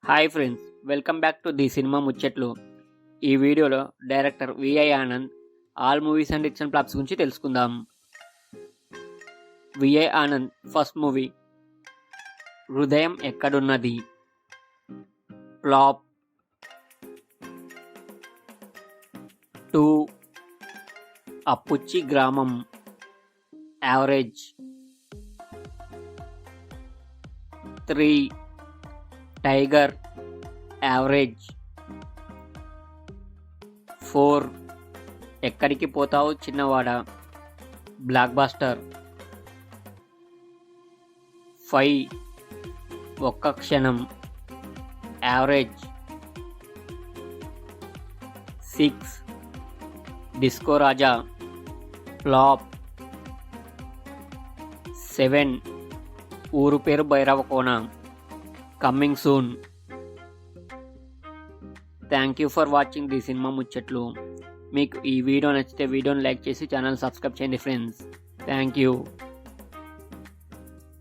Hi friends, welcome back to the cinema ముచ్చట్లు. ఈ వీడియోలో director VI Anand all movies and hits and flops గురించి తెలుసుకుందాం. విఐ ఆనంద్ ఫస్ట్ మూవీ హృదయం ఎక్కడున్నది, ఫ్లాప్. 2 అప్పుచ్చి గ్రామం, యావరేజ్. 3 tiger, average. 4 ఎక్కడికి పోతావు చిన్నవాడ, బ్లాక్ బాస్టర్. 5 ఒక్క క్షణం, యావరేజ్. 6 డిస్కో రాజా, ఫ్లాప్. 7 ఊరు పేరు Bhairavakona, coming soon. Thank you for watching the cinema ముచ్చట్లు. మీకు ఈ వీడియో నచ్చితే వీడియోని లైక్ చేసి ఛానల్ సబ్స్క్రైబ్ చేయండి ఫ్రెండ్స్. Thank you.